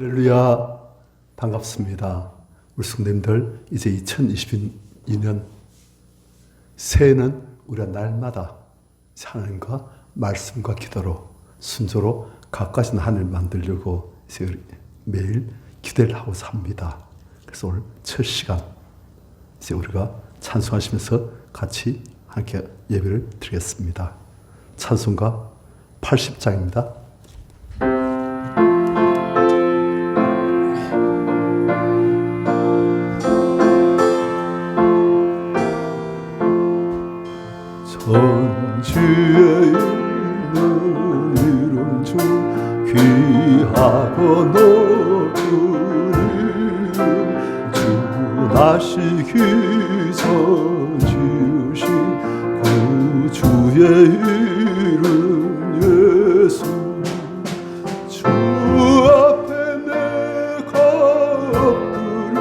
할렐루야, 반갑습니다. 우리 성도님들, 이제 2022년 새해는 우리가 날마다 하나님과 말씀과 기도로 순조로 가까워진 하늘을 만들려고 매일 기도를 하고 삽니다. 그래서 오늘 첫 시간 이제 우리가 찬송하시면서 같이 함께 예배를 드리겠습니다. 찬송가 80장입니다. 전주에 있는 이름 중 귀하고 높은 이름, 주 나시기 전 지으신 구주의 이름 예수. 주 앞에 내가 엎드려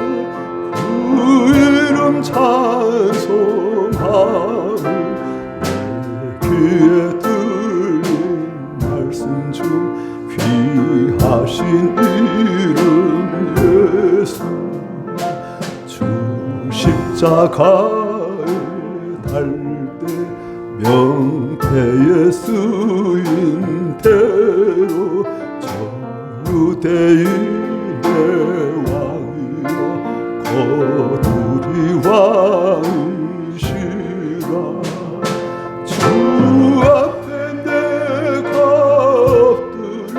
그 이름 찬송하며 귀에 들린 말씀 중 귀하신 이름 예수. 주 십자가에 달때 명패에 쓰인 대로 저유대인의 왕이여 거두리 왕이시라. 주 앞에 내가 엎드려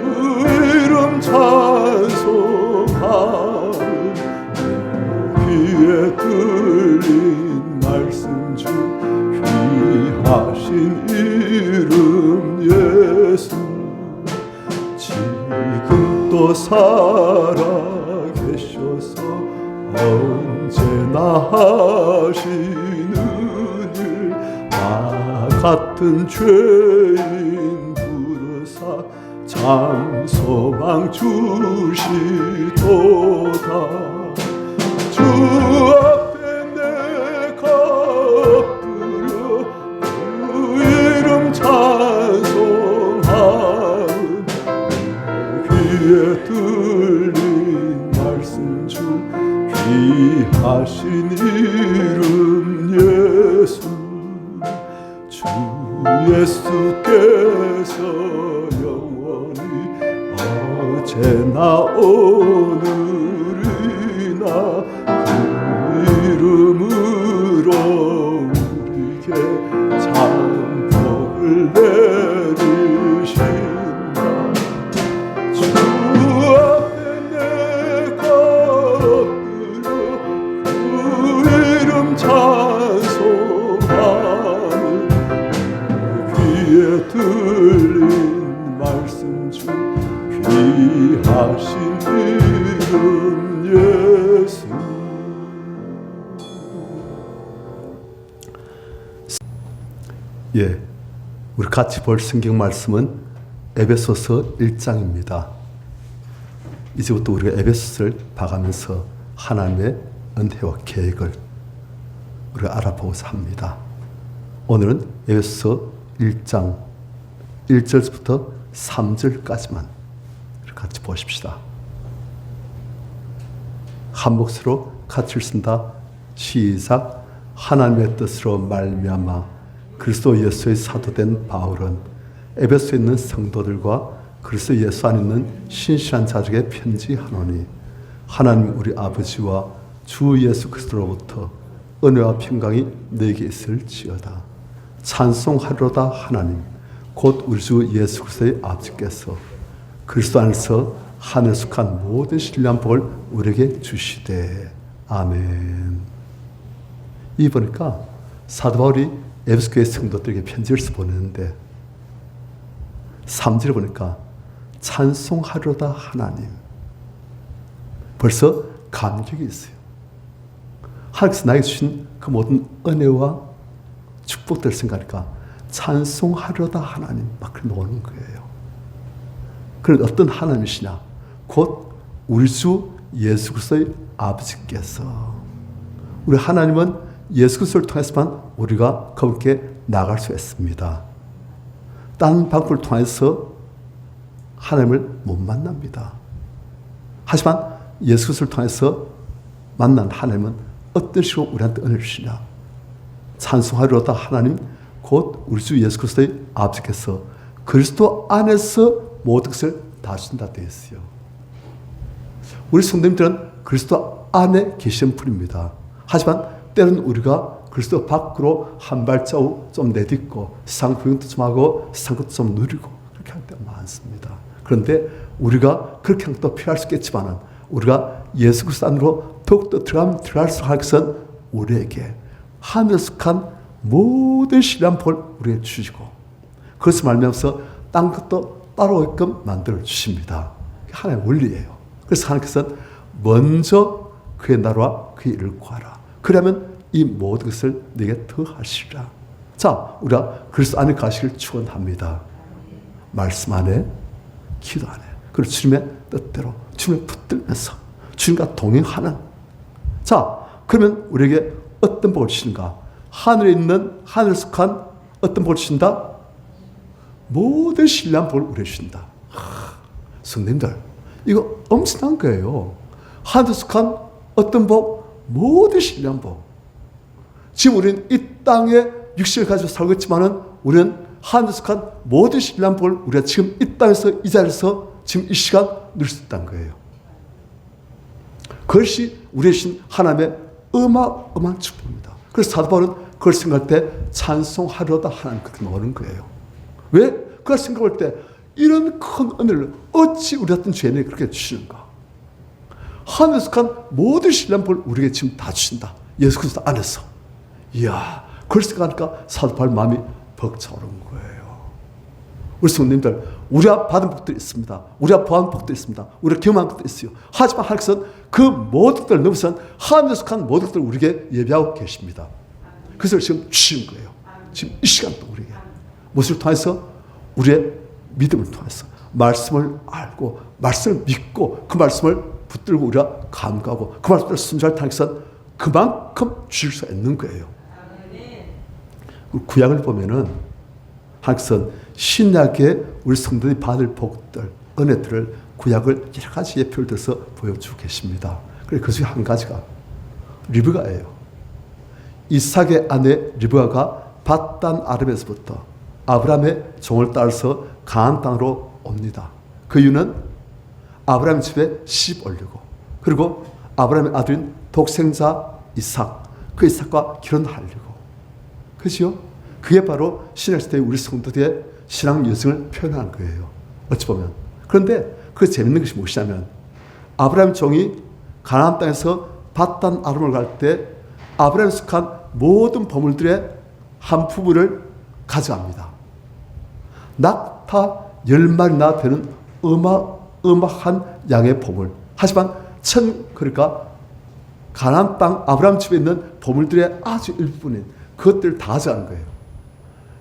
그 이름 찬송하며 내 귀에 들린 말씀 중 귀하신 이름 예수. 지금 또 살아계셔서 언제나 하시는 나 같은 죄인 부르사 참 소망 주시도다. 주 앞에 내가 엎드려 그 이름 찬송하며 귀에 들린 말씀 중 귀하신 이름 예수. 주 예수께서 영원히 어제나 오늘이나 그 이름으로 우리에게 참 복을 내리신다. 주 앞에 내가 엎드려 그 이름 찬송하며 귀에 들린 말씀 중 귀하신 이름 예수. 예, 우리 같이 볼 성경 말씀은 에베소서 1장입니다. 이제부터 우리가 에베소서를 봐가면서 하나님의 은혜와 계획을 우리가 알아보고자 합니다. 오늘은 에베소서 1장 1절부터 3절까지만 같이 보십시다. 한 목소리로 같이 읽습니다. 시작. 하나님의 뜻으로 말미암아 그리스도 예수의 사도된 바울은 에베소에 있는 성도들과 그리스도 예수 안에 있는 신실한 자들에게 편지하노니 하나님 우리 아버지와 주 예수 그리스도로부터 은혜와 평강이 너에게 있을지어다. 찬송하리로다. 하나님 곧 우리 주 예수 그리스도의 아버지께서 그리스도 안에서 하늘에 속한 모든 신령한 복을 우리에게 주시되. 아멘. 이 보니까 사도 바울이 에베소 교회 성도들에게 편지를 보내는데 3절에 보니까 찬송하리로다 하나님. 벌써 감격이 있어요. 하나님께서 나에게 주신 그 모든 은혜와 축복들을 생각하니까 찬송하리로다 하나님 막 그렇게 노는 거예요. 그런 어떤 하나님이시냐? 곧 우리 주 예수 그리스도의 아버지께서. 우리 하나님은 예수 그리스도를 통해서만 우리가 그분께 나갈 수 있습니다. 다른 방법을 통해서 하나님을 못 만납니다. 하지만 예수 그리스도를 통해서 만난 하나님은 어떤 식으로 우리한테 은혜를 주시냐. 찬송하리로다 하나님 곧 우리 주 예수 그리스도의 아버지께서 그리스도 안에서 모든 것을 다 주신다 되어 있어요. 우리 성도님들은 그리스도 안에 계신 분입니다. 하지만 때로는 우리가 그리스도 밖으로 한 발자국 좀 내딛고 세상 구경도 좀 하고 세상 것도 좀 누리고 그렇게 할 때가 많습니다. 그런데 우리가 그렇게 하는 것도 필요할 수 있겠지만 우리가 예수 그리스도 안으로 더욱더 들어갈수록 할 것은 우리에게 하늘에 속한 모든 신뢰한 볼 우리에게 주시고 그것을 말미암아서 딴 것도 따라오게끔 만들어 주십니다. 하나님의 원리예요. 그래서 하나님께서는 먼저 그의 나라와 그의 일을 구하라. 그러면 이 모든 것을 내게 더하시리라. 자, 우리가 그리스도 안에 가시길 축원합니다. 말씀 안에, 기도 안에, 그리고 주님의 뜻대로 주님을 붙들면서 주님과 동행하는. 자, 그러면 우리에게 어떤 복을 주시는가? 하늘에 있는 하늘에 속한 어떤 복을 주신다? 모든 신뢰한 복을 우리에게 주신다. 성도님들, 이거 엄청난 거예요. 하늘에 속한 어떤 복? 모든 신뢰한 복. 지금 우리는 이 땅에 육신을 가지고 살고 있지만은 우리는 하늘에 속한 모든 신뢰한 복을 우리가 지금 이 땅에서 이 자리에서 지금 이 시간 누릴 수 있다는 거예요. 그것이 우리의 신 하나님의 어마어마한 축복입니다. 그래서 사도 바울은 그걸 생각할 때 찬송하려다 하나님 그렇게 나오는 거예요. 왜? 그걸 생각할 때 이런 큰 은혜를 어찌 우리 같은 죄인에게 그렇게 주시는가? 하늘에 속한 모든 신뢰한 복을 우리에게 지금 다 주신다. 예수 그리스도 안에서. 이야, 그걸 생각하니까 사도 바울 마음이 벅차오르는 거예요. 우리 성도님들, 우리가 받은 복들이 있습니다. 우리가 보한 복들이 있습니다. 우리가 경험한 것도 있어요. 하지만 하나님께서는 그 모든 것들을 넘어선 하늘에 속한 모든 것들을 우리에게 예비하고 계십니다. 그래서 지금 주신 거예요. 지금 이 시간 또 우리에게. 무엇을 통해서? 우리의 믿음을 통해서. 말씀을 알고, 말씀을 믿고, 그 말씀을 붙들고 우리가 감가하고, 그 말씀을 순종할 하나님께서는 그만큼 주실 수 있는 거예요. 구약을 보면은 하나님께서는 신약에 우리 성도들이 받을 복들, 은혜들을 구약을 여러 가지 예표를 들어서 보여주고 계십니다. 그래서 그 중에 한 가지가 리브가예요. 이삭의 아내 리브가가 밧단 아람에서부터 아브라함의 종을 따라서 가나안 땅으로 옵니다. 그 이유는 아브라함 집에 시집 올리고 그리고 아브라함의 아들인 독생자 이삭, 그 이삭과 결혼하려고. 그죠? 그게 바로 신약시대의 우리 성도들의 신앙 여정을 표현한 거예요. 어찌 보면. 그런데 그 재밌는 것이 무엇이냐면 아브라함 종이 가나안 땅에서 밧단 아람을 갈 때 아브라함에 속한 모든 보물들의 한 부분을 가져갑니다. 낙타 10마리나 되는 어마어마한 양의 보물. 하지만 그러니까 가나안 땅 아브라함 집에 있는 보물들의 아주 일부분인 그것들을 다 가져가는 거예요.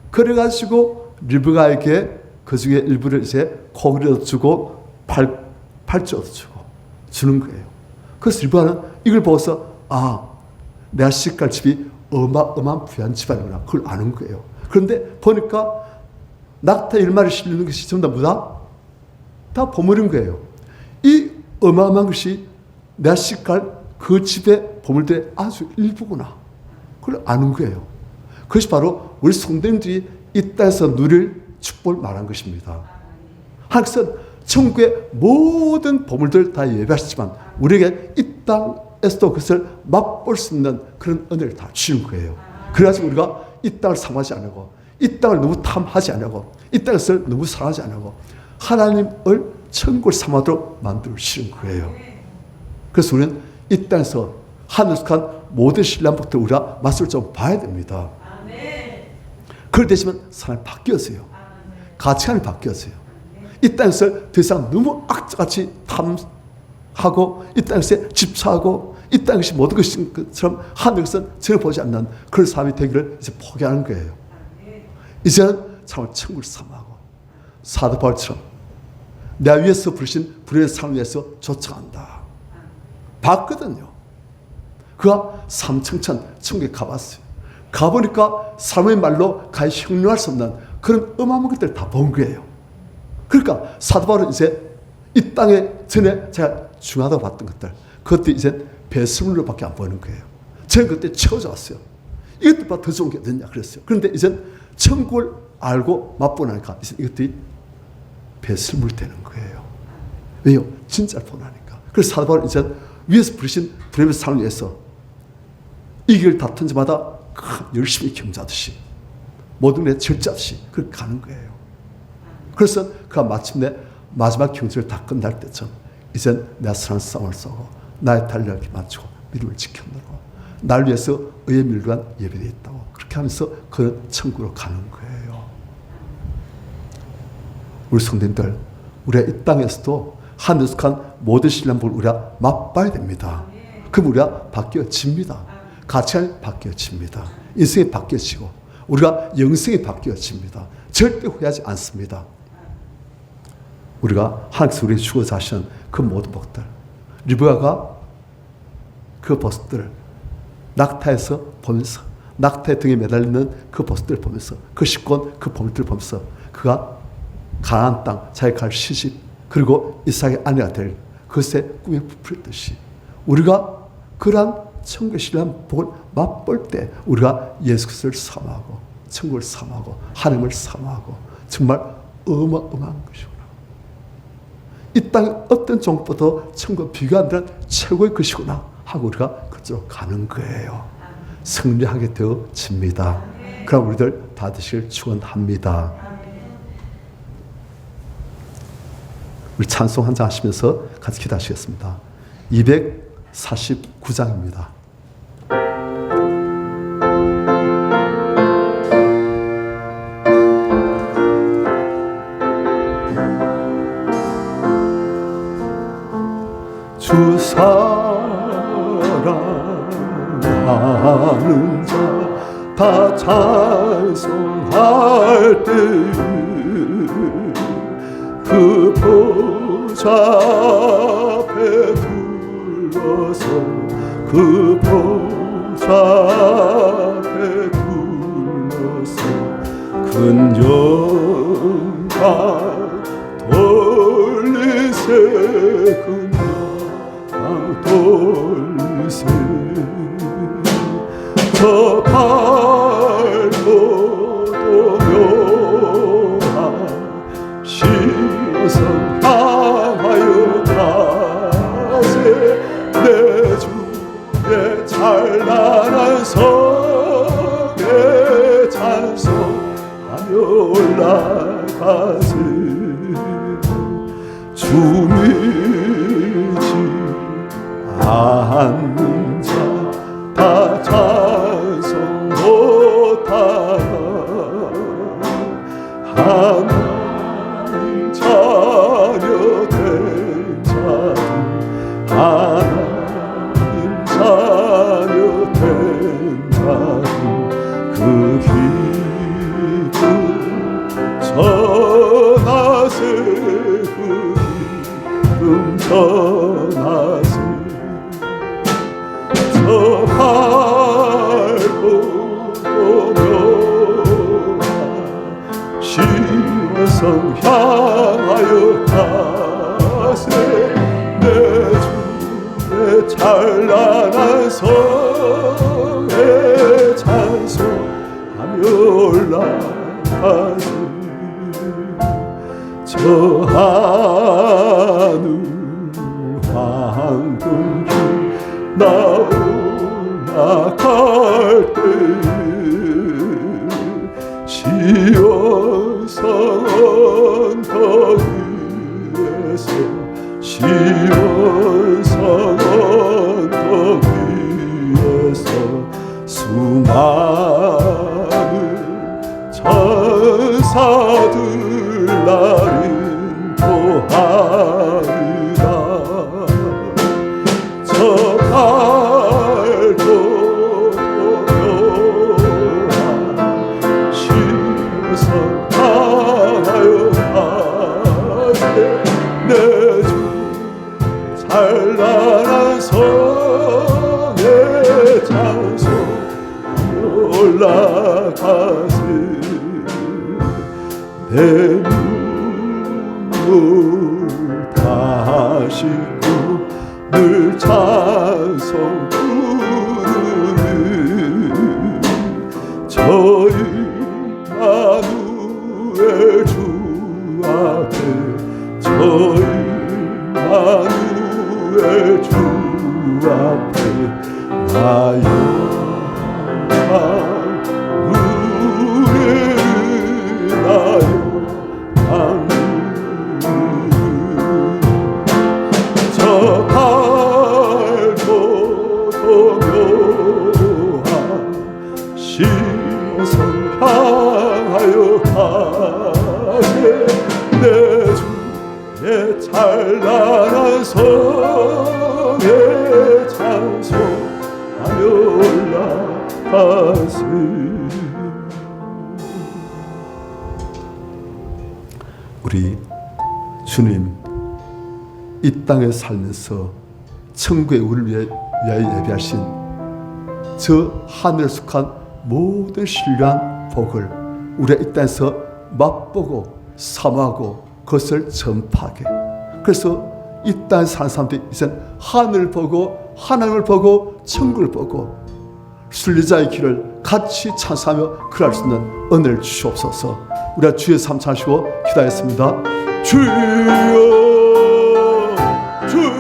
그래가지고 리브가에게 그 중에 일부를 이제 고기를 주고 팔찌도 주고 주는 거예요. 그래서 리브가는 이걸 보고서 내가 시집갈 집이 어마어마한 부유한 집안이구나. 그걸 아는 거예요. 그런데 보니까 낙타 1마리 실리는 것이 전부 다 뭐다? 다 보물인 거예요. 이 어마어마한 것이 내가 시집갈 그 집의 보물들의 아주 일부구나. 그걸 아는 거예요. 그것이 바로 우리 성도님들이 이 땅에서 누릴 축복을 말한 것입니다. 하나님께서는 천국의 모든 보물들 다 예배하시지만 우리에게 이 땅에서도 그것을 맛볼 수 있는 그런 은혜를 다 주신 거예요. 그래가지고 우리가 이 땅을 사모하지 않고 이 땅을 너무 탐하지 않고 이 땅을 너무 사랑하지 않고 하나님을 천국을 삼아도록 만들어 주신 거예요. 그래서 우리는 이 땅에서 하늘에 속한 모든 신뢰한 복들을 우리가 맛을 좀 봐야 됩니다. 그럴 때지만 사람이 바뀌었어요. 가치관이 바뀌었어요. 이 땅에서 더 이상 너무 악같이 탐하고 이 땅에서 집착하고 이 땅에서 모든 것인 것처럼 하늘에서 전혀 보지 않는 그런 삶이 되기를 이제 포기하는 거예요. 이제는 참을 천국을 삼하고 사도 바울처럼 내 위에서 부르신 불의의 삶을 위해서 쫓아간다. 봤거든요. 그가 삼청천 천국에 가봤어요. 가보니까 사람의 말로 가히 형용할 수 없는 그런 어마어마한 것들을 다 본 거예요. 그러니까 사도 바울은 이제 이 땅에 전에 제가 중요하다고 봤던 것들, 그것도 이제 배설물로밖에 안 보이는 거예요. 제가 그때 채워져왔어요. 이것들보다 더 좋은 게 어딨냐 그랬어요. 그런데 이제 천국을 알고 맛보고 나니까 이제 이것들이 배설물 되는 거예요. 왜요? 진짜를 보나니까. 그래서 사도 바울은 이제 위에서 부르신 불의의 삶을 위해서 이 길 다툰 자마다 열심히 경주하듯이 모든 게 절제하듯이 그렇게 가는 거예요. 그래서 그가 마침내 마지막 경주를 다 끝날 때쯤 이젠 내가 선한 싸움을 싸고 나의 달력을 마치고 믿음을 지켰노라고 날 위해서 의의 밀관 예배되어 있다고 그렇게 하면서 그는 천국으로 가는 거예요. 우리 성도님들, 우리가 이 땅에서도 하늘에 속한 모든 신랑복을 우리가 맛봐야 됩니다. 그럼 우리가 바뀌어집니다. 가치관이 바뀌어집니다. 인생이 바뀌어지고 우리가 영생이 바뀌어집니다. 절대 후회하지 않습니다. 우리가 하나님께서 우리에게 주고자 하시는 그 모든 복들, 리브가가 그 버스들을 낙타에서 보면서 낙타의 등에 매달리는 그 버스들을 보면서 그 식권 그 보물들을 보면서 그가 가나안 땅 자기 갈 시집 그리고 이삭의 아내가 될 그것에 꿈에 부풀었듯이 우리가 그러한 천국의 신령한 복을 맛볼 때 우리가 예수 그리스도를 사모하고 천국을 사모하고 하나님을 사모하고 정말 어마어마한 것이구나. 이 땅의 어떤 종보다 천국과 비교 안 되는 최고의 것이구나 하고 우리가 그쪽으로 가는 거예요. 승리하게 되어집니다. 그럼 우리들 다 되시길 축원합니다. 우리 찬송 한 장 하시면서 같이 기도하시겠습니다. 249장입니다. 주 사랑하는 자 다 찬송할 때에 그 보좌 앞에 둘러서 그 보좌 앞에 둘러서 큰 영광 돌리세 큰 영광 돌리세 저 밝고도 묘한 시선 향하여 가세 내 주의 찬란한 성에 찬송하며 올라가세 주 믿지 않는 자 다 찬송 못하나 하나님 자녀 된 자들 하나님 자녀 된 자들 그 기쁨 전하세 그 기쁨 전하세 저 밝고도 묘한 시선 향하여 가세 내 주의 찬란한 성에 찬송하며 올라가세 저 하늘 황금길 나 올라갈 때 시온성 언덕 위에서 시온성 언덕 위에서 수많은 천사들 나를 인도하리라 저 밝고도 묘한 시선 향하여 가세 내 주 찬란한 성에 찬송하며 올라가세 내 눈물 물 다시고 늘 찬송 부르는 저희 만우의 주 앞에 저희 만우의 주 앞에 나여 노래나요 저 밝고 도묘한 시선 향하여 가게 내 주의 찬란한 성에 찬송하며 올라가세. 우리 주님 이 땅에 살면서 천국에 우리를 위하여 예비하신 저 하늘에 속한 모든 신령한 복을 우리가 이 땅에서 맛보고 사모하고 그것을 전파하게. 그래서 이 땅에 사는 사람들이 이젠 하늘을 보고 하나님을 보고 천국을 보고 순리자의 길을 같이 찬송하며 그럴 수 있는 은혜를 주시옵소서. 우리가 주의 삶 찬시고 기도하겠습니다. 주여 주여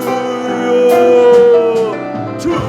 주여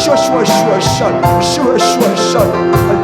슈아 슈아 슈아 슈아 슈아 슈아 슈아